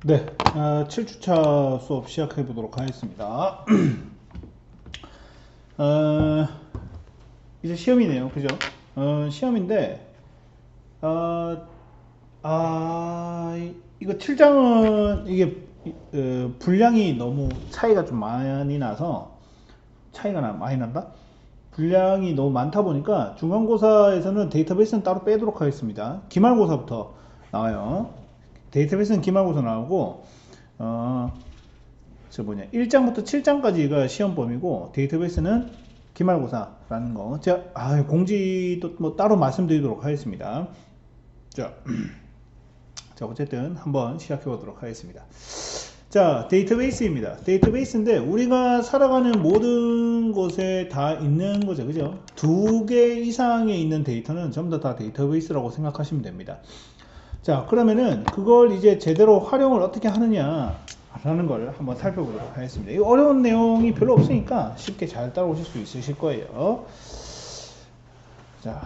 네, 7주차 수업 시작해 보도록 하겠습니다. 어, 이제 시험이네요. 그죠? 시험인데, 어, 이거 7장은 이게 분량이 너무 차이가 좀 많이 나서, 많이 난다? 분량이 너무 많다 보니까 중간고사에서는 데이터베이스는 따로 빼도록 하겠습니다. 기말고사부터 나와요. 데이터베이스는 기말고사 나오고, 어, 1장부터 7장까지가 시험범위고 데이터베이스는 기말고사라는 거. 제가 공지도 뭐 따로 말씀드리도록 하겠습니다. 자, 자 어쨌든 한번 시작해 보도록 하겠습니다. 자, 데이터베이스입니다. 데이터베이스인데 우리가 살아가는 모든 곳에 다 있는 거죠. 그죠? 2개 이상에 있는 데이터는 전부 다 데이터베이스라고 생각하시면 됩니다. 자, 그러면은 그걸 이제 제대로 활용을 어떻게 하느냐 라는 걸 한번 살펴보도록 하겠습니다. 이 어려운 내용이 별로 없으니까 쉽게 잘 따라오실 수 있으실 거예요. 자,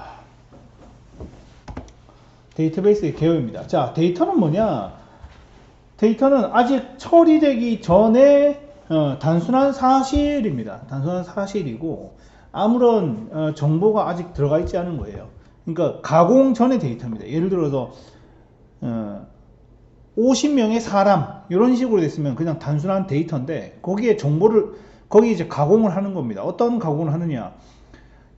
데이터베이스의 개요입니다. 자, 데이터는 뭐냐? 데이터는 아직 처리되기 전에 단순한 사실입니다. 단순한 사실이고 아무런 정보가 아직 들어가 있지 않은 거예요. 그러니까 가공 전의 데이터입니다. 예를 들어서 50명의 사람 이런 식으로 됐으면 그냥 단순한 데이터인데 거기에 정보를 거기 이제 가공을 하는 겁니다. 어떤 가공을 하느냐?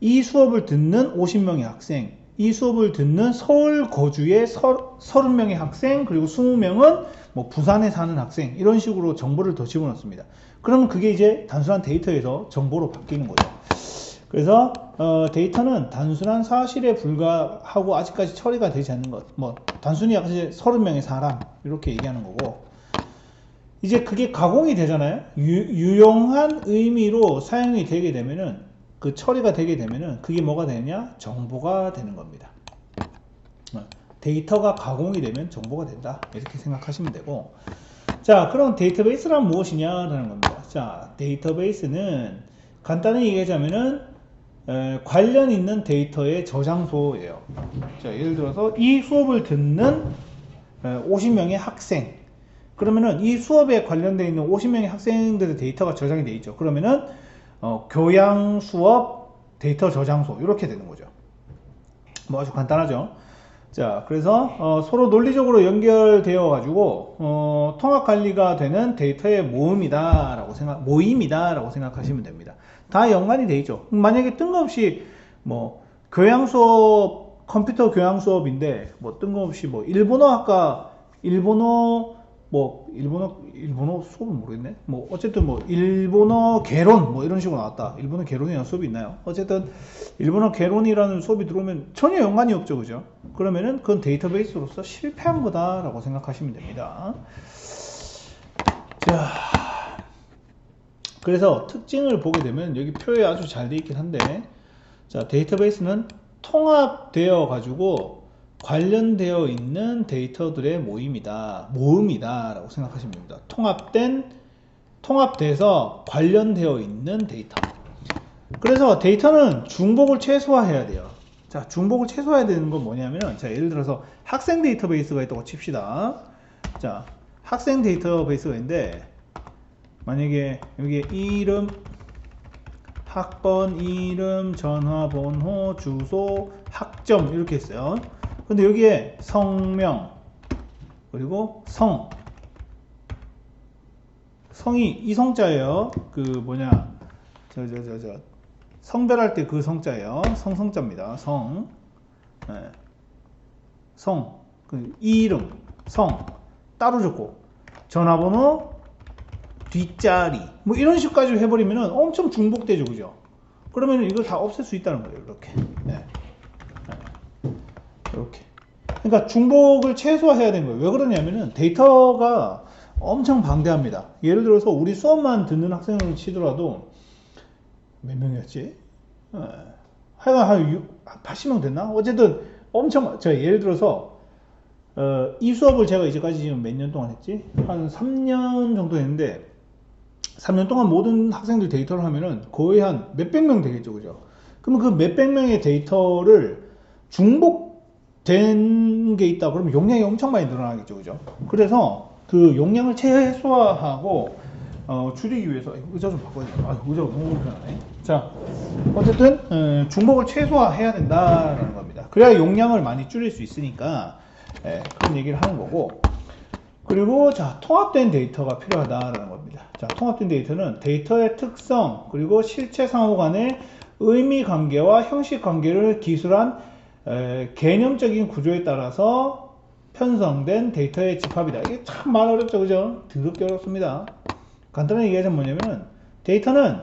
이 수업을 듣는 50명의 학생, 이 수업을 듣는 서울 거주의 30명의 학생, 그리고 20명은 뭐 부산에 사는 학생 이런 식으로 정보를 더 집어넣습니다. 그러면 그게 이제 단순한 데이터에서 정보로 바뀌는 거죠. 그래서 데이터는 단순한 사실에 불과하고 아직까지 처리가 되지 않는 것, 뭐 단순히 30명의 사람 이렇게 얘기하는 거고, 이제 그게 가공이 되잖아요. 유용한 의미로 사용이 되게 되면은, 그 처리가 되게 되면은 그게 뭐가 되느냐? 정보가 되는 겁니다. 데이터가 가공이 되면 정보가 된다 이렇게 생각하시면 되고, 자, 그럼 데이터베이스란 무엇이냐라는 겁니다. 자, 데이터베이스는 간단히 얘기하자면은 관련 있는 데이터의 저장소예요. 자, 예를 들어서 이 수업을 듣는 50명의 학생, 그러면은 이 수업에 관련되어 있는 50명의 학생들의 데이터가 저장이 되어 있죠. 그러면은 교양 수업 데이터 저장소 이렇게 되는 거죠. 뭐 아주 간단하죠. 자, 그래서 서로 논리적으로 연결되어 가지고 통합 관리가 되는 데이터의 모임이다라고 생각하시면 됩니다. 다 연관이 돼 있죠. 만약에 뜬금없이 뭐 교양 수업, 컴퓨터 교양 수업인데 뭐 뜬금없이 뭐 일본어 학과 일본어 수업은 모르겠네. 뭐 어쨌든 뭐 일본어 개론 뭐 이런 식으로 나왔다. 일본어 개론이라는 수업이 있나요? 어쨌든 일본어 개론이라는 수업이 들어오면 전혀 연관이 없죠, 그죠? 그러면은 그건 데이터베이스로서 실패한 거다라고 생각하시면 됩니다. 자, 그래서 특징을 보게 되면 여기 표에 아주 잘 되어 있긴 한데, 자, 데이터베이스는 통합되어 가지고 관련되어 있는 데이터들의 모음이다 라고 생각하시면 됩니다. 통합돼서 관련되어 있는 데이터. 그래서 데이터는 중복을 최소화해야 돼요. 자, 중복을 최소화해야 되는 건 뭐냐면, 자, 예를 들어서 학생 데이터베이스가 있다고 칩시다. 자, 학생 데이터베이스가 있는데 만약에 여기에 이름, 학번, 이름, 전화번호, 주소, 학점 이렇게 있어요. 근데 여기에 성명, 그리고 성이 이성자예요. 그 뭐냐, 성별할 때 그 성자예요. 성자입니다. 네. 그 이름, 따로 적고, 전화번호, 뒷자리, 뭐 이런 식까지 해버리면 엄청 중복되죠, 그죠? 그러면 이걸 다 없앨 수 있다는 거예요, 이렇게. 네. 이렇게. 그러니까 중복을 최소화해야 되는 거예요. 왜 그러냐면은 데이터가 엄청 방대합니다. 예를 들어서 우리 수업만 듣는 학생을 치더라도 몇 명이었지? 하여간 한 80명 됐나? 어쨌든 엄청, 저 예를 들어서 이 수업을 제가 이제까지 지금 몇 년 동안 했지? 한 3년 정도 했는데 3년 동안 모든 학생들 데이터를 하면은 거의 한 몇백 명 되겠죠, 그죠? 그러면 그 몇백 명의 데이터를 중복된 게 있다 그러면 용량이 엄청 많이 늘어나겠죠, 그죠? 그래서 그 용량을 최소화하고 줄이기 위해서 의자 좀 바꿔야 돼. 의자가 너무 불편하네. 자, 어쨌든 중복을 최소화해야 된다라는 겁니다. 그래야 용량을 많이 줄일 수 있으니까 그런 얘기를 하는 거고. 그리고 자, 통합된 데이터가 필요하다라는 겁니다. 자, 통합된 데이터는 데이터의 특성 그리고 실체 상호 간의 의미 관계와 형식 관계를 기술한 개념적인 구조에 따라서 편성된 데이터의 집합이다. 이게 참 말 어렵죠, 그죠? 더럽게 어렵습니다. 간단하게 얘기하자면 뭐냐면은 데이터는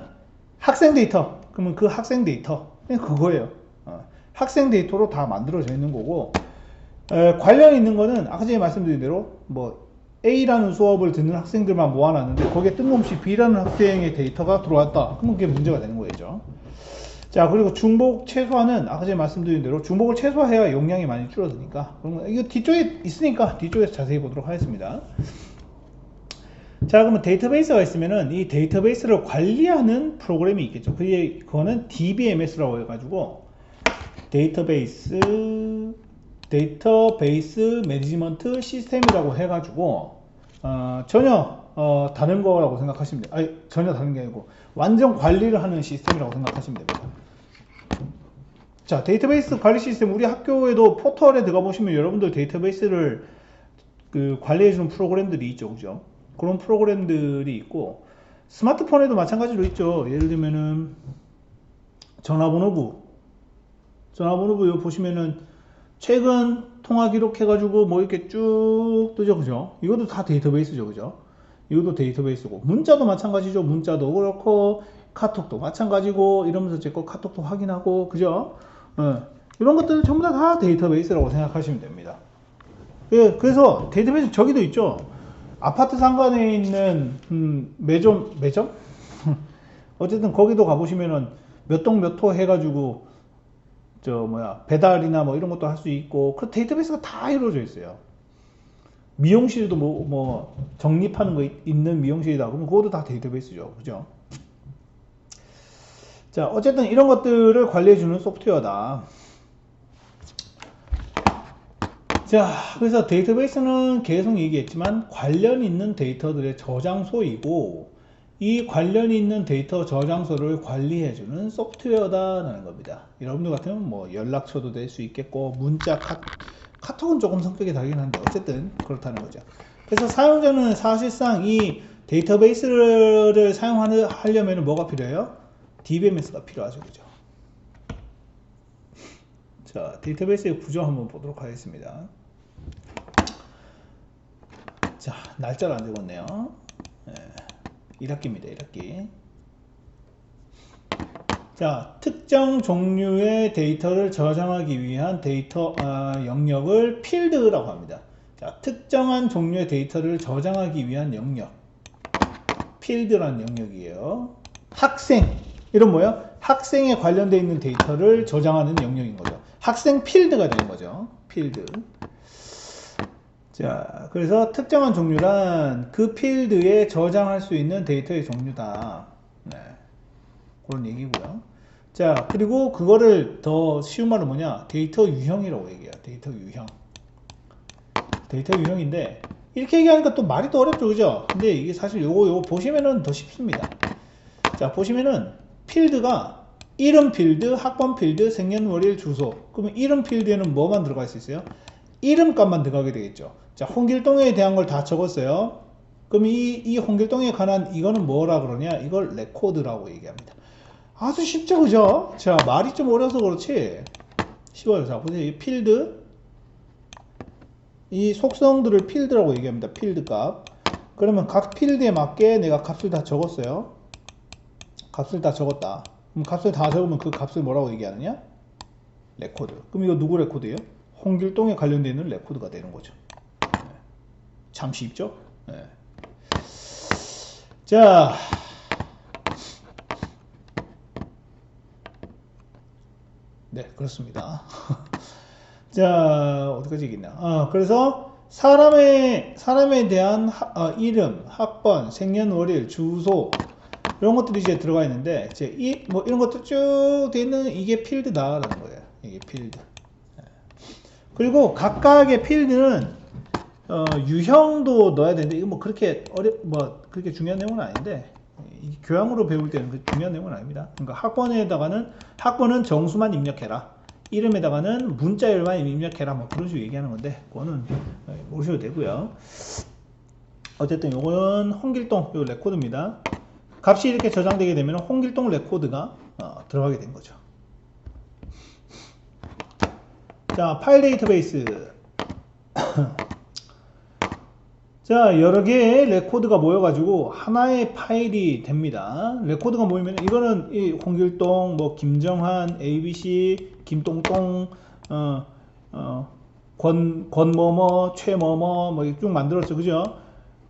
학생 데이터. 그러면 그 학생 데이터 그냥 그거예요. 학생 데이터로 다 만들어져 있는 거고, 관련 있는 거는 아까 전에 말씀드린 대로 뭐 A라는 수업을 듣는 학생들만 모아놨는데 거기에 뜬금없이 B라는 학생의 데이터가 들어왔다. 그러면 그게 문제가 되는 거죠. 자, 그리고 중복 최소화는 아까 전에 말씀드린 대로 중복을 최소화해야 용량이 많이 줄어드니까. 그러면 이거 뒤쪽에 있으니까 뒤쪽에서 자세히 보도록 하겠습니다. 자, 그러면 데이터베이스가 있으면은 이 데이터베이스를 관리하는 프로그램이 있겠죠. 그거는 DBMS라고 해가지고 데이터베이스 매니지먼트 시스템이라고 해가지고 전혀 다른 거라고 생각하시면 돼요. 아니, 전혀 다른 게 아니고 완전 관리를 하는 시스템이라고 생각하시면 됩니다. 자, 데이터베이스 관리 시스템, 우리 학교에도 포털에 들어가 보시면 여러분들 데이터베이스를 관리해주는 프로그램들이 있죠, 그죠? 그런 프로그램들이 있고, 스마트폰에도 마찬가지로 있죠. 예를 들면은 전화번호부 여기 보시면은 최근 통화 기록 해가지고 뭐 이렇게 쭉 뜨죠, 그죠? 이것도 다 데이터베이스죠, 그죠? 이것도 데이터베이스고, 문자도 마찬가지죠. 문자도 그렇고 카톡도 마찬가지고, 이러면서 제 거 카톡도 확인하고, 그죠? 이런 것들은 전부 다 데이터베이스라고 생각하시면 됩니다. 예, 그래서 데이터베이스 저기도 있죠. 아파트 상가에 있는 매점? 어쨌든 거기도 가보시면은 몇 동 몇 호 해가지고 배달이나 뭐 이런 것도 할 수 있고, 그 데이터베이스가 다 이루어져 있어요. 미용실도 뭐 정립하는 거 있는 미용실이다 그러면 그것도 다 데이터베이스죠, 그죠? 자, 어쨌든 이런 것들을 관리해주는 소프트웨어다. 자, 그래서 데이터베이스는 계속 얘기했지만 관련 있는 데이터들의 저장소이고, 이 관련 있는 데이터 저장소를 관리해주는 소프트웨어다라는 겁니다. 여러분들 같으면 뭐 연락처도 될 수 있겠고, 문자, 카톡은 조금 성격이 다르긴 한데 어쨌든 그렇다는 거죠. 그래서 사용자는 사실상 이 데이터베이스를 사용하려면 뭐가 필요해요? DBMS가 필요하죠, 그죠? 자, 데이터베이스의 구조 한번 보도록 하겠습니다. 자, 날짜를 안 적었네요. 1학기입니다, 1학기. 자, 특정 종류의 데이터를 저장하기 위한 데이터 영역을 필드라고 합니다. 자, 특정한 종류의 데이터를 저장하기 위한 영역, 필드라는 영역이에요. 학생, 이런 뭐예요? 학생에 관련되어 있는 데이터를 저장하는 영역인 거죠. 학생 필드가 되는 거죠. 필드. 자, 그래서 특정한 종류란 그 필드에 저장할 수 있는 데이터의 종류다. 네, 그런 얘기고요. 자, 그리고 그거를 더 쉬운 말로 뭐냐? 데이터 유형이라고 얘기해요. 데이터 유형. 데이터 유형인데, 이렇게 얘기하니까 또 말이 더 어렵죠, 그죠? 근데 이게 사실 요거 보시면은 더 쉽습니다. 자, 보시면은 필드가 이름 필드, 학번 필드, 생년월일, 주소. 그러면 이름 필드에는 뭐만 들어갈 수 있어요? 이름값만 들어가게 되겠죠. 자, 홍길동에 대한 걸 다 적었어요. 그럼 이 홍길동에 관한 이거는 뭐라 그러냐? 이걸 레코드라고 얘기합니다. 아주 쉽죠, 그죠? 자, 말이 좀 어려서 그렇지 쉬워요. 자, 보세요. 이 필드, 이 속성들을 필드라고 얘기합니다. 필드 값. 그러면 각 필드에 맞게 내가 값을 다 적었어요. 값을 다 적었다. 그럼 값을 다 적으면 그 값을 뭐라고 얘기하느냐? 레코드. 그럼 이거 누구 레코드예요? 홍길동에 관련되어 있는 레코드가 되는 거죠. 참 쉽죠? 네. 자, 네, 그렇습니다. 자, 어디까지 얘기했나? 그래서 사람에 대한 이름, 학번, 생년월일, 주소, 이런 것들이 이제 들어가 있는데, 이제 뭐 이런 것들 쭉 되어 있는 이게 필드다라는 거예요. 이게 필드. 그리고 각각의 필드는 유형도 넣어야 되는데 이거 뭐 그렇게 그렇게 중요한 내용은 아닌데 이 교양으로 배울 때는 그 중요한 내용은 아닙니다. 그러니까 학번은 정수만 입력해라. 이름에다가는 문자열만 입력해라. 뭐 그런 식으로 얘기하는 건데 그거는 모르셔도 되고요. 어쨌든 요거는 홍길동 요 레코드입니다. 값이 이렇게 저장되게 되면 홍길동 레코드가 들어가게 된 거죠. 자, 파일 데이터베이스. 자, 여러 개의 레코드가 모여가지고 하나의 파일이 됩니다. 레코드가 모이면 이거는 이 홍길동, 뭐 김정한, ABC, 김똥똥, 권뭐뭐, 최뭐뭐 뭐 쭉 만들었죠, 그죠?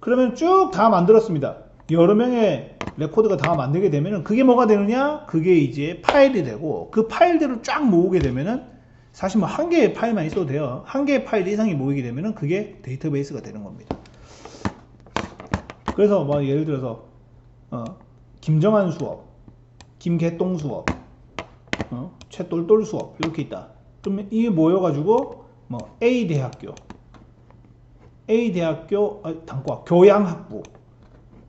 그러면 쭉 다 만들었습니다. 여러 명의 레코드가 다 만들게 되면은 그게 뭐가 되느냐? 그게 이제 파일이 되고 그 파일들을 쫙 모으게 되면은 사실 뭐 한 개의 파일만 있어도 돼요. 한 개의 파일 이상이 모이게 되면은 그게 데이터베이스가 되는 겁니다. 그래서 뭐 예를 들어서 김정한 수업, 김개똥 수업, 최똘똘 수업 이렇게 있다. 그러면 이게 모여가지고 뭐 A 대학교 단과 교양학부,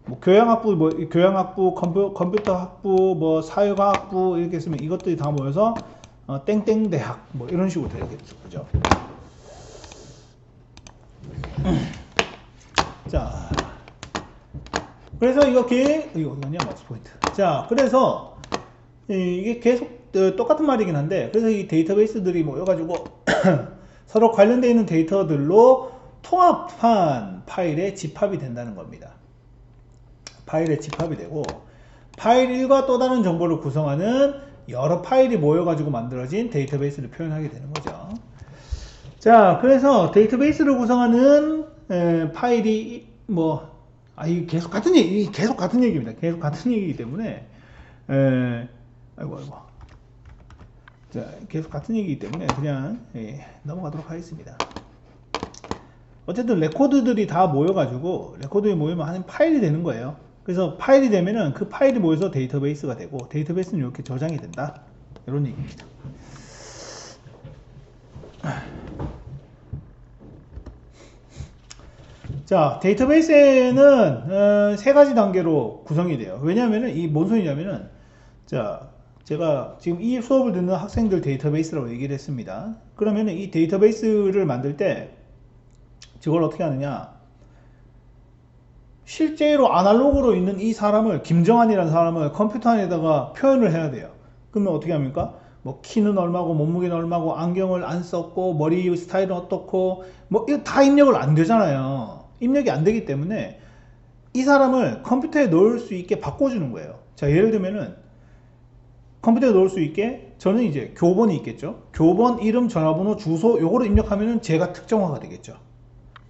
뭐 교양학부, 컴퓨터 학부, 뭐 사회과학부 이렇게 쓰면 이것들이 다 모여서 땡땡 대학 뭐 이런 식으로 되겠죠, 그죠? 자, 그래서 이거냐 마스 포인트. 자, 그래서 이게 계속 똑같은 말이긴 한데, 그래서 이 데이터베이스들이 모여가지고 서로 관련되어 있는 데이터들로 통합한 파일에 집합이 된다는 겁니다. 파일에 집합이 되고 파일 1과 또 다른 정보를 구성하는 여러 파일이 모여가지고 만들어진 데이터베이스를 표현하게 되는 거죠. 자, 그래서 데이터베이스를 구성하는 파일이 이게 계속 같은 얘기입니다. 계속 같은 얘기이기 때문에 자, 계속 같은 얘기이기 때문에 그냥 넘어가도록 하겠습니다. 어쨌든 레코드들이 다 모여가지고 레코드에 모이면 하는 파일이 되는 거예요. 그래서 파일이 되면은 그 파일이 모여서 데이터베이스가 되고 데이터베이스는 이렇게 저장이 된다. 이런 얘기입니다. 자, 데이터베이스에는 세 가지 단계로 구성이 돼요. 왜냐하면은 이 뭔 소리냐면은 자, 제가 지금 이 수업을 듣는 학생들 데이터베이스라고 얘기를 했습니다. 그러면은 이 데이터베이스를 만들 때 저걸 어떻게 하느냐? 실제로 아날로그로 있는 이 사람을, 김정한이라는 사람을 컴퓨터 안에다가 표현을 해야 돼요. 그러면 어떻게 합니까? 뭐 키는 얼마고 몸무게는 얼마고 안경을 안 썼고 머리 스타일은 어떻고 뭐 이거 다 입력을 안 되잖아요. 입력이 안 되기 때문에 이 사람을 컴퓨터에 넣을 수 있게 바꿔주는 거예요. 자, 예를 들면은 컴퓨터에 넣을 수 있게 저는 이제 교번이 있겠죠. 교번, 이름, 전화번호, 주소 요거를 입력하면은 제가 특정화가 되겠죠.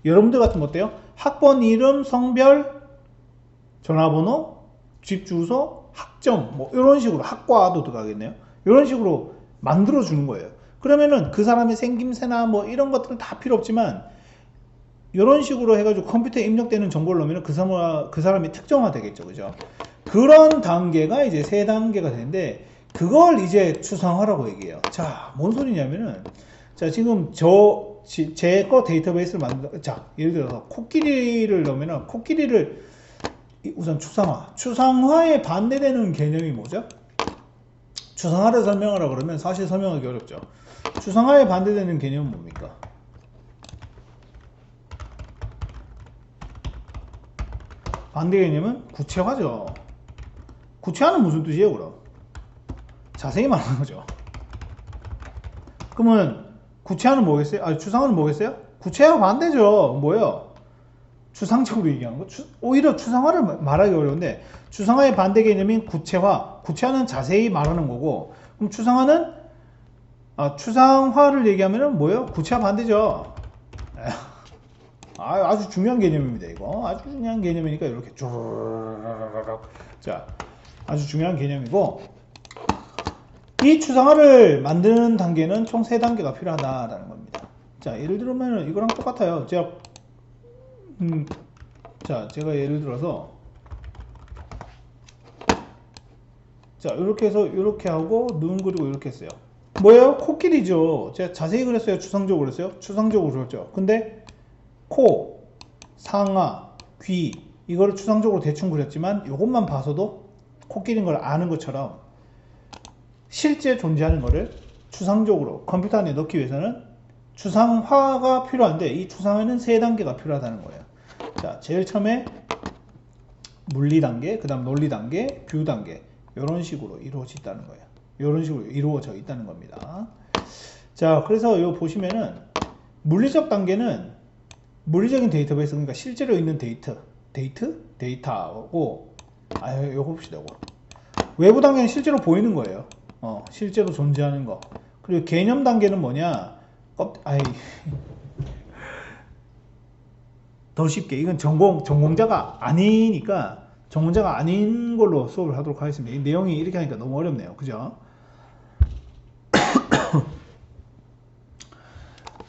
여러분들 같은 거 어때요? 학번, 이름, 성별, 전화번호, 집 주소, 학점 뭐 이런 식으로 학과도 들어가겠네요. 이런 식으로 만들어 주는 거예요. 그러면은 그 사람의 생김새나 뭐 이런 것들은 다 필요 없지만 이런 식으로 해가지고 컴퓨터에 입력되는 정보를 넣으면 그 사람이 특정화 되겠죠, 그죠? 그런 단계가 이제 세 단계가 되는데 그걸 이제 추상화라고 얘기해요. 자, 뭔 소리냐면은 자, 지금 제 거 데이터베이스를 자, 예를 들어서 코끼리를 넣으면은 코끼리를 우선 추상화에 반대되는 개념이 뭐죠? 추상화를 설명하라 그러면 사실 설명하기 어렵죠. 추상화에 반대되는 개념은 뭡니까? 반대 개념은 구체화죠. 구체화는 무슨 뜻이에요, 그럼? 자세히 말하는 거죠. 그러면 구체화는 뭐겠어요? 추상화는 뭐겠어요? 구체화 반대죠. 뭐예요? 추상적으로 얘기하는 거. 오히려 추상화를 말하기 어려운데 추상화의 반대 개념인 구체화. 구체화는 자세히 말하는 거고 그럼 추상화를 얘기하면 뭐예요? 구체화 반대죠. 아주 중요한 개념입니다. 이거 아주 중요한 개념이니까 이렇게 쭉 자, 아주 중요한 개념이고 이 추상화를 만드는 단계는 총 3단계가 필요하다라는 겁니다. 자, 예를 들면 이거랑 똑같아요. 제가 예를 들어서 자, 이렇게 해서 이렇게 하고 눈 그리고 이렇게 했어요. 뭐예요? 코끼리죠. 제가 자세히 그랬어요? 추상적으로 그랬어요? 추상적으로 그렸죠. 근데 코, 상하, 귀 이거를 추상적으로 대충 그렸지만 이것만 봐서도 코끼리인 걸 아는 것처럼 실제 존재하는 거를 추상적으로 컴퓨터 안에 넣기 위해서는 추상화가 필요한데 이 추상화는 세 단계가 필요하다는 거예요. 자, 제일 처음에 물리 단계, 그 다음 논리 단계, 비유 단계 이런 식으로 이루어져 있다는 거예요. 이런 식으로 이루어져 있다는 겁니다. 자, 그래서 이거 보시면은 물리적 단계는 물리적인 데이터베이스, 그러니까 실제로 있는 데이터고, 요거 봅시다. 요거. 외부 단계는 실제로 보이는 거예요. 실제로 존재하는 거. 그리고 개념 단계는 뭐냐? 더 쉽게, 이건 전공자가 아니니까, 전공자가 아닌 걸로 수업을 하도록 하겠습니다. 이 내용이 이렇게 하니까 너무 어렵네요. 그죠?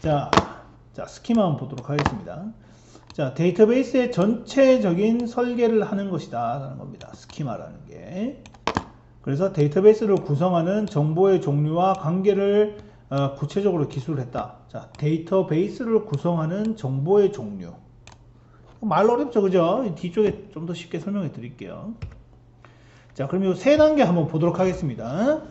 자, 스키마 한번 보도록 하겠습니다. 자, 데이터베이스의 전체적인 설계를 하는 것이다 라는 겁니다. 스키마라는 게. 그래서 데이터베이스를 구성하는 정보의 종류와 관계를 구체적으로 기술을 했다. 자, 데이터베이스를 구성하는 정보의 종류. 말 어렵죠, 그죠? 뒤쪽에 좀 더 쉽게 설명해 드릴게요. 자, 그럼 이 세 단계 한번 보도록 하겠습니다.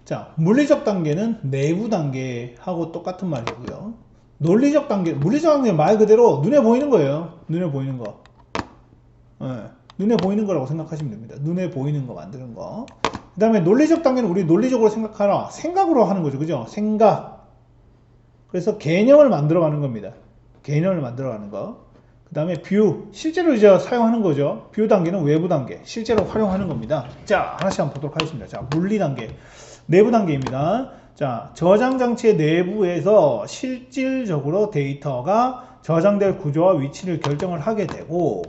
자, 물리적 단계는 내부 단계하고 똑같은 말이고요. 논리적 단계, 물리적 단계는 말 그대로 눈에 보이는 거예요. 눈에 보이는 거. 눈에 보이는 거라고 생각하시면 됩니다. 눈에 보이는 거 만드는 거. 그 다음에 논리적 단계는 우리 논리적으로 생각하라. 생각으로 하는 거죠. 그죠? 생각. 그래서 개념을 만들어 가는 겁니다. 개념을 만들어 가는 거. 그 다음에 비유. 실제로 이제 사용하는 거죠. 비유 단계는 외부 단계. 실제로 활용하는 겁니다. 자, 하나씩 한번 보도록 하겠습니다. 자, 물리 단계. 내부 단계입니다. 자, 저장 장치의 내부에서 실질적으로 데이터가 저장될 구조와 위치를 결정을 하게 되고,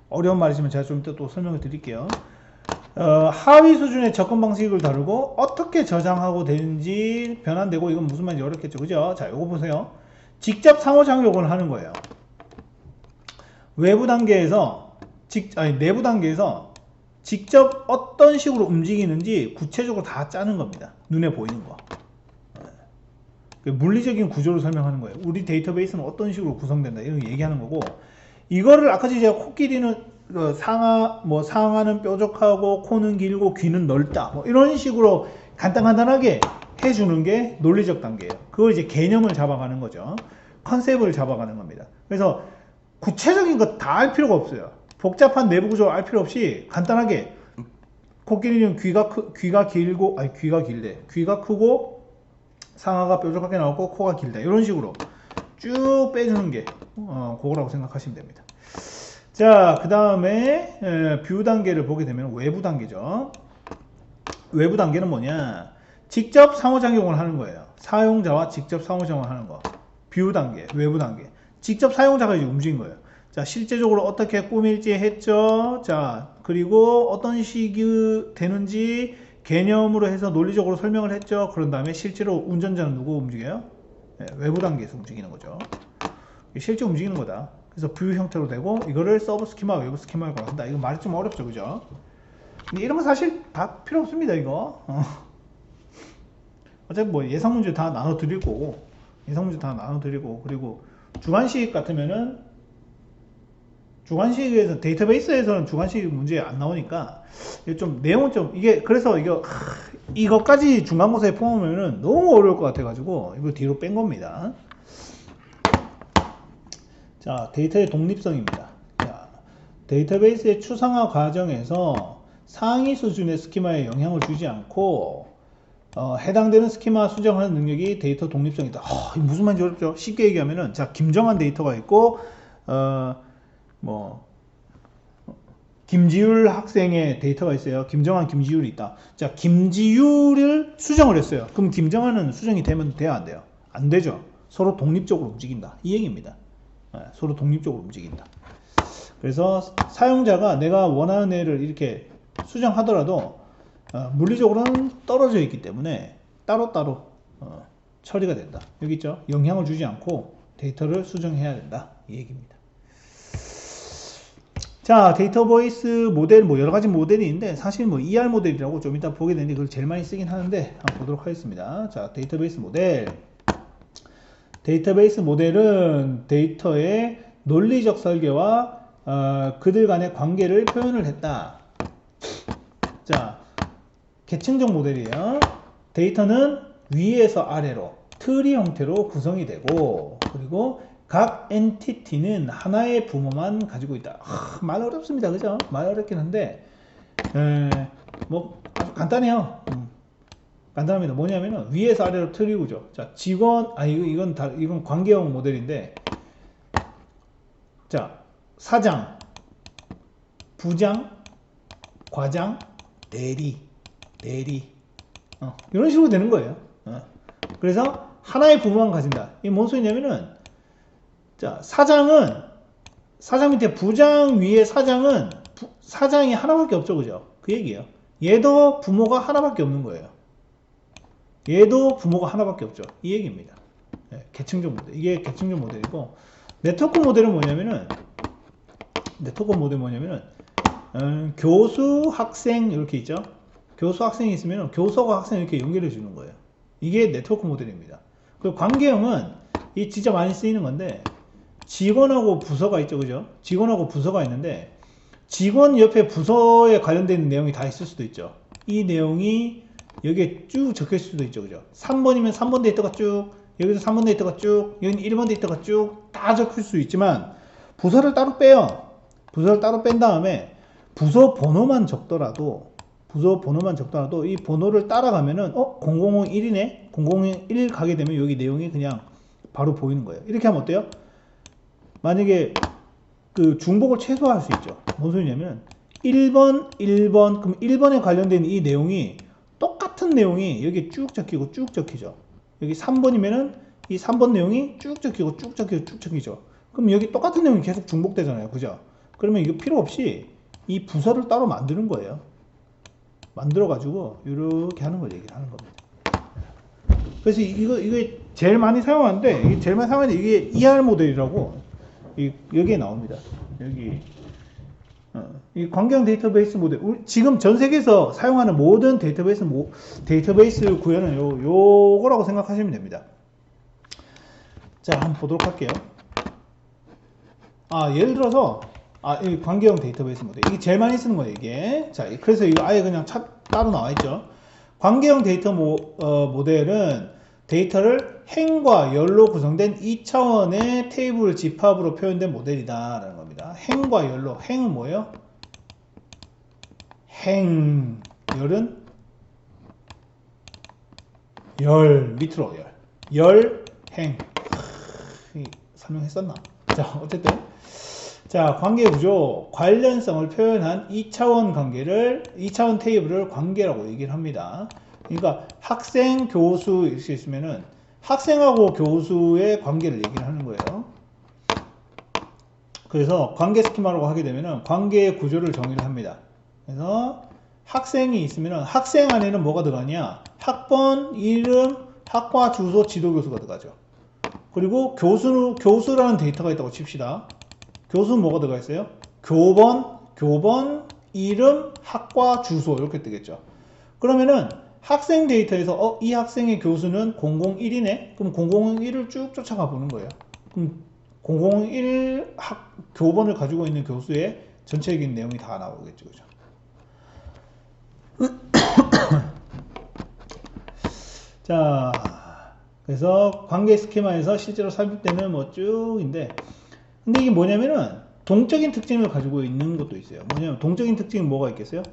어려운 말이지만 제가 좀 이따 또 설명을 드릴게요. 하위 수준의 접근 방식을 다루고 어떻게 저장하고 되는지 변환되고, 이건 무슨 말인지 어렵겠죠. 그죠? 자, 요거 보세요. 직접 상호작용을 하는 거예요. 외부 단계에서, 내부 단계에서 직접 어떤 식으로 움직이는지 구체적으로 다 짜는 겁니다. 눈에 보이는 거. 물리적인 구조를 설명하는 거예요. 우리 데이터베이스는 어떤 식으로 구성된다, 이런 거 얘기하는 거고, 이거를 아까 제가 코끼리는 상하는 뾰족하고 코는 길고 귀는 넓다, 뭐 이런 식으로 간단하게 해주는 게 논리적 단계예요. 그걸 이제 개념을 잡아가는 거죠. 컨셉을 잡아가는 겁니다. 그래서 구체적인 거 다 알 필요가 없어요. 복잡한 내부 구조 알 필요 없이 간단하게 코끼리는 귀가 크고 상하가 뾰족하게 나오고 코가 길다, 이런 식으로 쭉 빼주는 게 그거라고 생각하시면 됩니다. 자, 그 다음에 비유 단계를 보게 되면 외부 단계죠. 외부 단계는 뭐냐? 직접 상호작용을 하는 거예요. 사용자와 직접 상호작용을 하는 거. 비유 단계, 외부 단계. 직접 사용자가 이제 움직인 거예요. 자, 실제적으로 어떻게 꾸밀지 했죠. 자, 그리고 어떤 식이 되는지 개념으로 해서 논리적으로 설명을 했죠. 그런 다음에 실제로 운전자는 누구 움직여요? 외부 단계에서 움직이는 거죠. 실제 움직이는 거다. 그래서 비유 형태로 되고, 이거를 서브 스키마, 외부 스키마라고 한다. 이거 말이 좀 어렵죠, 그죠? 근데 이런 거 사실 다 필요 없습니다, 이거. 어차피 뭐 예상 문제 다 나눠 드리고, 그리고 주관식 같으면은, 주관식에서, 데이터베이스에서는 주관식 문제 안 나오니까, 좀 내용은 좀, 그래서 이거까지 중간고사에 포함하면은 너무 어려울 것 같아가지고, 이거 뒤로 뺀 겁니다. 자, 데이터의 독립성입니다. 자, 데이터베이스의 추상화 과정에서 상위 수준의 스키마에 영향을 주지 않고, 해당되는 스키마 수정하는 능력이 데이터 독립성이다. 무슨 말인지 어렵죠? 쉽게 얘기하면은, 자, 김정한 데이터가 있고, 김지율 학생의 데이터가 있어요. 김정한, 김지율이 있다. 자, 김지율을 수정을 했어요. 그럼 김정한은 수정이 되면 돼야 안 돼요? 안 되죠. 서로 독립적으로 움직인다, 이 얘기입니다. 서로 독립적으로 움직인다. 그래서 사용자가 내가 원하는 애를 이렇게 수정하더라도 물리적으로는 떨어져 있기 때문에 따로따로 처리가 된다. 여기 있죠? 영향을 주지 않고 데이터를 수정해야 된다, 이 얘기입니다. 자, 데이터베이스 모델, 뭐 여러가지 모델이 있는데, 사실 뭐 ER 모델이라고 좀 이따 보게 되는데, 그걸 제일 많이 쓰긴 하는데, 한번 보도록 하겠습니다. 자, 데이터베이스 모델. 데이터베이스 모델은 데이터의 논리적 설계와 그들 간의 관계를 표현을 했다. 자, 계층적 모델이에요. 데이터는 위에서 아래로 트리 형태로 구성이 되고, 그리고 각 엔티티는 하나의 부모만 가지고 있다. 말 어렵습니다. 그죠? 말 어렵긴 한데 뭐 아주 간단해요. 간단합니다. 뭐냐면은 위에서 아래로 트리 구조. 자, 직원, 이건 관계형 모델인데, 자, 사장, 부장, 과장, 대리 이런 식으로 되는 거예요. 그래서 하나의 부모만 가진다. 이게 뭔 소리냐면은, 자, 사장 밑에 부장 위에 사장이 하나밖에 없죠. 그죠? 그 얘기예요. 얘도 부모가 하나밖에 없는 거예요. 얘도 부모가 하나밖에 없죠. 이 얘기입니다. 계층적 모델. 이게 계층적 모델이고, 네트워크 모델은 뭐냐면은, 교수, 학생 이렇게 있죠. 교수, 학생이 있으면 교수하고 학생 이렇게 연결해 주는 거예요. 이게 네트워크 모델입니다. 그리고 관계형은 이 진짜 많이 쓰이는 건데, 직원하고 부서가 있죠. 그죠? 직원하고 부서가 있는데, 직원 옆에 부서에 관련된 내용이 다 있을 수도 있죠. 이 내용이 여기에 쭉 적혀 있을 수도 있죠. 그죠? 3번이면 3번 데이터가 쭉, 여기서 3번 데이터가 쭉, 여기는 1번 데이터가 쭉 다 적힐 수 있지만, 부서를 따로 빼요. 부서를 따로 뺀 다음에 부서 번호만 적더라도 이 번호를 따라가면은 0001이네 0001 가게 되면 여기 내용이 그냥 바로 보이는 거예요. 이렇게 하면 어때요? 만약에 그 중복을 최소화할 수 있죠. 뭔 소리냐면 1번 그럼 1번에 관련된 이 내용이 똑같은 내용이 여기 쭉 적히고 쭉 적히죠. 여기 3번이면은 이 3번 내용이 쭉 적히고 쭉 적히죠. 그럼 여기 똑같은 내용이 계속 중복되잖아요. 그죠? 그러면 이거 필요 없이 이 부서를 따로 만드는 거예요. 만들어 가지고 이렇게 하는 걸 얘기를 하는 겁니다. 그래서 이게 제일 많이 사용하는데, 이게 ER 모델이라고 여기에 나옵니다. 여기 이 관계형 데이터베이스 모델. 지금 전 세계에서 사용하는 모든 데이터베이스 구현은 요거라고 생각하시면 됩니다. 자, 한번 보도록 할게요. 예를 들어서 이 관계형 데이터베이스 모델, 이게 제일 많이 쓰는 거예요. 이게. 자, 그래서 이거 아예 그냥 따로 나와 있죠. 관계형 데이터 모델은 데이터를 행과 열로 구성된 2차원의 테이블 집합으로 표현된 모델이다 라는 겁니다. 행과 열로. 행은 뭐예요? 열은 밑으로 행. 설명했었나? 자, 어쨌든 자, 관계 구조, 관련성을 표현한 2차원 테이블을 관계라고 얘기를 합니다. 그러니까 학생, 교수 이렇게 있으면은 학생하고 교수의 관계를 얘기를 하는 거예요. 그래서 관계 스키마라고 하게 되면은 관계의 구조를 정의를 합니다. 그래서 학생이 있으면은 학생 안에는 뭐가 들어가냐? 학번, 이름, 학과, 주소, 지도교수가 들어가죠. 그리고 교수라는 데이터가 있다고 칩시다. 교수는 뭐가 들어가 있어요? 교번, 이름, 학과, 주소 이렇게 뜨겠죠. 그러면은 학생 데이터에서 이 학생의 교수는 001이네? 그럼 001을 쭉 쫓아가 보는 거예요. 그럼 001 교번을 가지고 있는 교수의 전체적인 내용이 다 나오겠죠. 그죠? 자, 그래서 관계 스키마에서 실제로 삽입되는 뭐 쭉인데, 근데 이게 뭐냐면은 동적인 특징을 가지고 있는 것도 있어요. 뭐냐면 동적인 특징이 뭐가 있겠어요?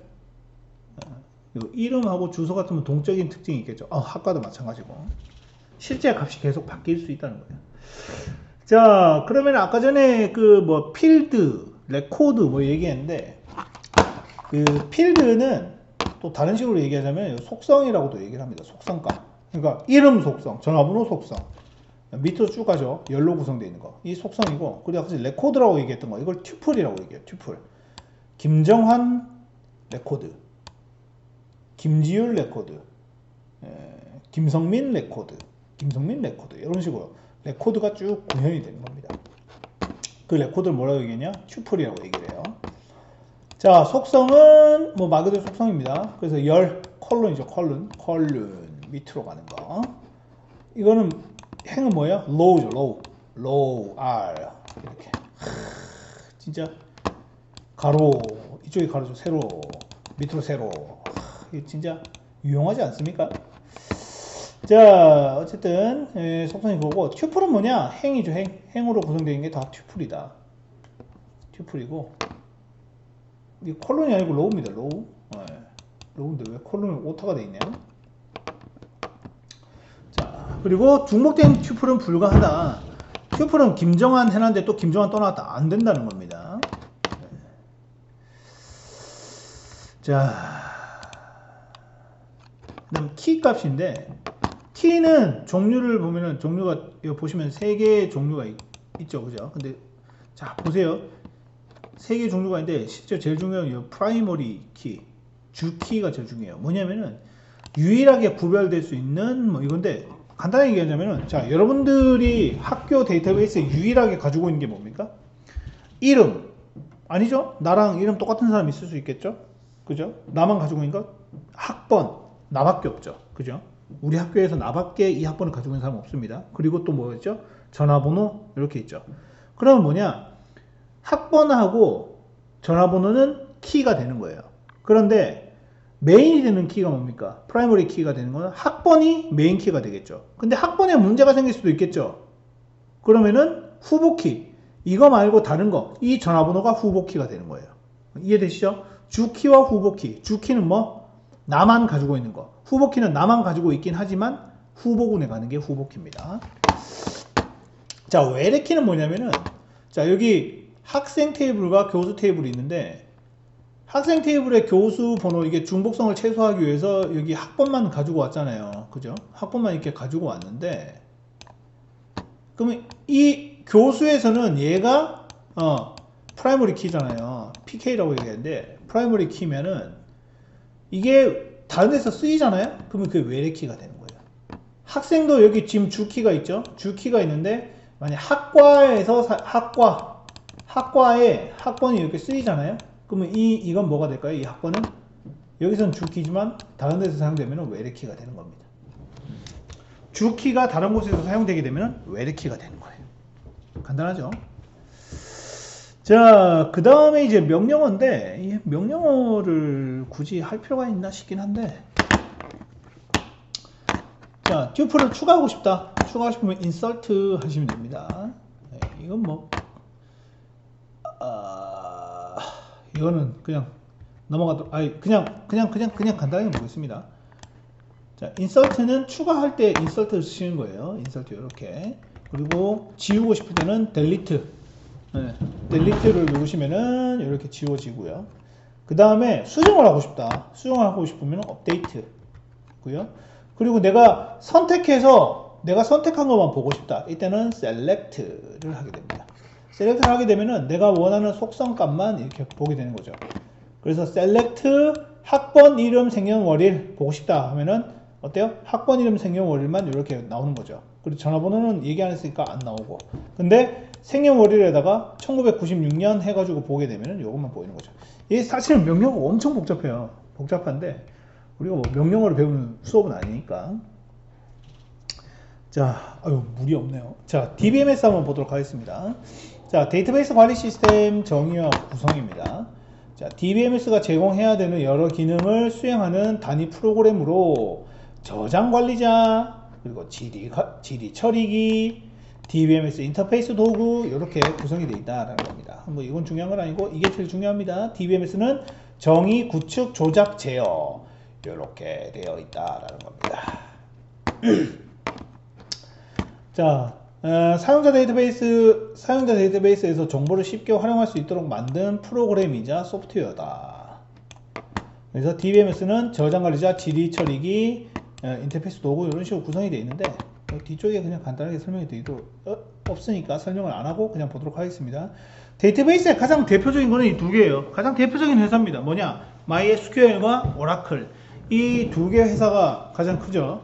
이름하고 주소 같으면 동적인 특징이 있겠죠. 학과도 마찬가지고. 실제 값이 계속 바뀔 수 있다는 거예요. 자, 그러면 아까 전에 필드, 레코드 뭐 얘기했는데, 그 필드는 또 다른 식으로 얘기하자면 속성이라고도 얘기를 합니다. 속성값. 그러니까 이름 속성, 전화번호 속성. 밑으로 쭉 가죠. 열로 구성되어 있는 거. 이 속성이고, 그리고 아까 레코드라고 얘기했던 거. 이걸 튜플이라고 얘기해요. 튜플. 김정환 레코드. 김지율 레코드. 김성민 레코드. 이런 식으로 레코드가 쭉 구현이 되는 겁니다. 그 레코드를 뭐라고 얘기했냐? 튜플이라고 얘기를 해요. 자, 속성은 뭐 말 그대로 속성입니다. 그래서 컬룬이죠. 컬룬 밑으로 가는 거. 이거는 행은 뭐예요? low죠, low. low, R. 이렇게. 진짜 가로, 이쪽이 가로죠, 세로, 밑으로 세로. 이게 진짜 유용하지 않습니까? 자, 어쨌든 속성이 그거고, 튜플은 뭐냐? 행이죠, 행. 행으로 구성되어 있는 게 다 튜플이다. 튜플이고, 이 콜론이 아니고 로우입니다, 로우. 네. 로우인데 왜 콜론이 오타가 돼 있네요. 자, 그리고 중복된 튜플은 불가하다. 튜플은 김정한 해놨는데 또 김정한 떠나왔다. 안 된다는 겁니다. 네. 자, 그 다음 키 값인데, 키는 종류를 보면은 종류가 이거 보시면 3개의 종류가 있죠, 그죠? 근데 자 보세요, 3개의 종류가 있는데 실제 제일 중요한 이 프라이머리 키, 주 키가 제일 중요해요. 뭐냐면은 유일하게 구별될 수 있는 뭐 이건데, 간단하게 얘기하자면은, 자 여러분들이 학교 데이터베이스에 유일하게 가지고 있는 게 뭡니까? 이름 아니죠? 나랑 이름 똑같은 사람이 있을 수 있겠죠? 그죠? 나만 가지고 있는 거? 학번 나밖에 없죠, 그죠? 우리 학교에서 나밖에 이 학번을 가지고 있는 사람은 없습니다. 그리고 또 뭐였죠? 전화번호 이렇게 있죠. 그러면 뭐냐? 학번하고 전화번호는 키가 되는 거예요. 그런데 메인이 되는 키가 뭡니까? 프라이머리 키가 되는 거는 학번이 메인 키가 되겠죠. 근데 학번에 문제가 생길 수도 있겠죠. 그러면은 후보 키, 이거 말고 다른 거, 이 전화번호가 후보 키가 되는 거예요. 이해되시죠? 주키와 후보 키. 주키는 뭐? 나만 가지고 있는 거. 후보키는 나만 가지고 있긴 하지만 후보군에 가는 게 후보키입니다. 자, 외래키는 뭐냐면은, 자 여기 학생 테이블과 교수 테이블이 있는데, 학생 테이블의 교수 번호, 이게 중복성을 최소화하기 위해서 여기 학번만 가지고 왔잖아요, 그죠? 학번만 이렇게 가지고 왔는데, 그러면 이 교수에서는 얘가 프라이머리 키잖아요. PK라고 얘기하는데, 프라이머리 키면은 이게 다른 데서 쓰이잖아요? 그러면 그게 외래키가 되는 거예요. 학생도 여기 지금 주키가 있죠? 주키가 있는데, 만약 학과에서 학과에 학번이 이렇게 쓰이잖아요? 그러면 이건 뭐가 될까요? 이 학번은 여기서는 주키지만 다른 데서 사용되면 외래키가 되는 겁니다. 주키가 다른 곳에서 사용되게 되면 외래키가 되는 거예요. 간단하죠? 자, 그 다음에 이제 명령어인데, 이 명령어를 굳이 할 필요가 있나 싶긴 한데, 자, 튜플을 추가하고 싶다. 추가하고 싶으면 insert 하시면 됩니다. 네, 이건 뭐, 이거는 그냥 넘어가도, 그냥 간단하게 보겠습니다. 자, insert는 추가할 때 insert를 쓰시는 거예요. insert 이렇게. 그리고 지우고 싶을 때는 delete. 네, 델리트를 누르시면은 이렇게 지워지고요. 그 다음에 수정을 하고 싶다. 수정을 하고 싶으면 업데이트 고요. 그리고 내가 선택해서 내가 선택한 것만 보고 싶다. 이때는 select를 하게 됩니다. select를 하게 되면은 내가 원하는 속성 값만 이렇게 보게 되는 거죠. 그래서 select 학번 이름 생년월일 보고 싶다 하면은 어때요? 학번 이름 생년월일만 이렇게 나오는 거죠. 그리고 전화번호는 얘기 안 했으니까 안 나오고, 근데 생년월일에다가 1996년 해가지고 보게 되면은 이것만 보이는 거죠. 이게 사실은 명령어가 엄청 복잡해요. 복잡한데 우리가 뭐 명령어를 배우는 수업은 아니니까. 자, 물이 없네요. 자, DBMS 한번 보도록 하겠습니다. 자, 데이터베이스 관리 시스템 정의와 구성입니다. 자, DBMS가 제공해야 되는 여러 기능을 수행하는 단위 프로그램으로 저장 관리자, 그리고 지리 처리기, DBMS 인터페이스 도구 이렇게 구성이 되어 있다라는 겁니다. 뭐 이건 중요한 건 아니고 이게 제일 중요합니다. DBMS는 정의, 구축, 조작, 제어 이렇게 되어 있다라는 겁니다. 자, 사용자 데이터베이스에서 정보를 쉽게 활용할 수 있도록 만든 프로그램이자 소프트웨어다. 그래서 DBMS는 저장 관리자, 지리 처리기, 인터페이스 도구 이런 식으로 구성이 되어 있는데, 뒤쪽에 그냥 간단하게 설명해 드리도 없으니까 설명을 안 하고 그냥 보도록 하겠습니다. 데이터베이스의 가장 대표적인 거는 이 두 개예요. 가장 대표적인 회사입니다. 뭐냐? MySQL과 Oracle. 이 두 개 회사가 가장 크죠.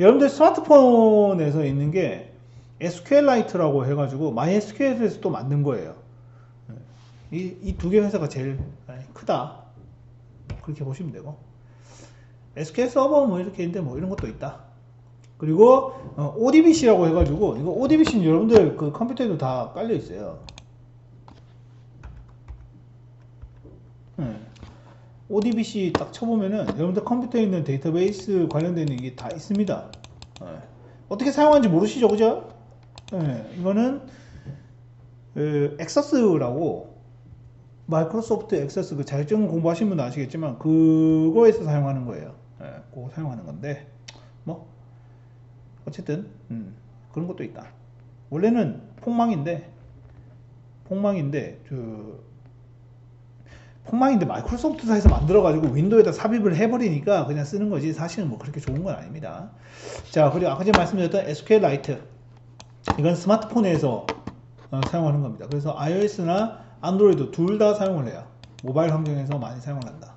여러분들 스마트폰에서 있는 게 SQLite라고 해가지고 MySQL에서 또 만든 거예요. 이 두 개 회사가 제일 크다. 그렇게 보시면 되고, SQL 서버 뭐 이렇게 있는데 뭐 이런 것도 있다. 그리고 ODBC라고 해가지고 이거 ODBC는 여러분들 그 컴퓨터에도 다 깔려 있어요. ODBC 딱 쳐보면은 여러분들 컴퓨터에 있는 데이터베이스 관련된 이게 다 있습니다. 어떻게 사용하는지 모르시죠, 그죠? 이거는 엑서스라고 마이크로소프트 엑서스 그 자격증 공부하신 분은 아시겠지만 그거에서 사용하는 거예요. 그거 사용하는 건데 뭐 어쨌든 그런 것도 있다. 원래는 폭망인데 마이크로소프트사에서 만들어가지고 윈도우에다 삽입을 해버리니까 그냥 쓰는 거지 사실은 뭐 그렇게 좋은 건 아닙니다. 자, 그리고 아까 전에 말씀드렸던 SQLite 이건 스마트폰에서 사용하는 겁니다. 그래서 iOS나 안드로이드 둘 다 사용을 해요. 모바일 환경에서 많이 사용을 한다.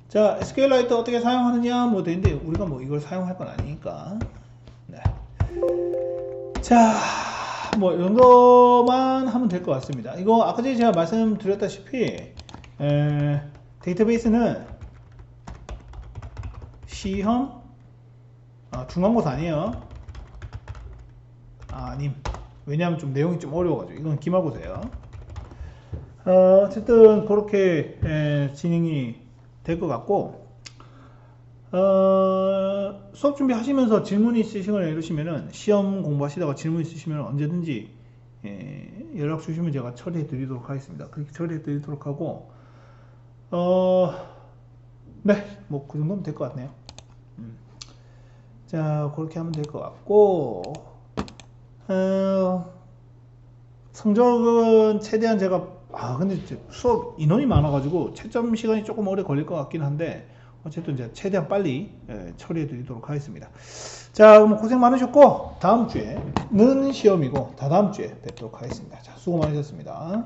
자, SQLite 어떻게 사용하느냐 뭐 되는데 우리가 뭐 이걸 사용할 건 아니니까. 네. 자, 뭐 이 정도만 하면 될 것 같습니다. 이거 아까 전에 제가 말씀드렸다시피 데이터베이스는 시험 중간고사 아니에요. 아님. 왜냐하면 좀 내용이 좀 어려워가지고 이건 기말고사예요. 어쨌든 그렇게 진행이 될 것 같고 수업 준비하시면서 질문이 있으시거나 이러시면은 시험 공부하시다가 질문 있으시면 언제든지 연락 주시면 제가 처리해 드리도록 하겠습니다. 그렇게 처리해 드리도록 하고 네, 뭐 그 정도면 될 것 같네요. 자, 그렇게 하면 될 것 같고 성적은 최대한 제가 근데 수업 인원이 많아가지고 채점 시간이 조금 오래 걸릴 것 같긴 한데 어쨌든 제가 최대한 빨리 처리해 드리도록 하겠습니다. 자, 그럼 고생 많으셨고 다음 주에는 시험이고 다다음 주에 뵙도록 하겠습니다. 자, 수고 많으셨습니다.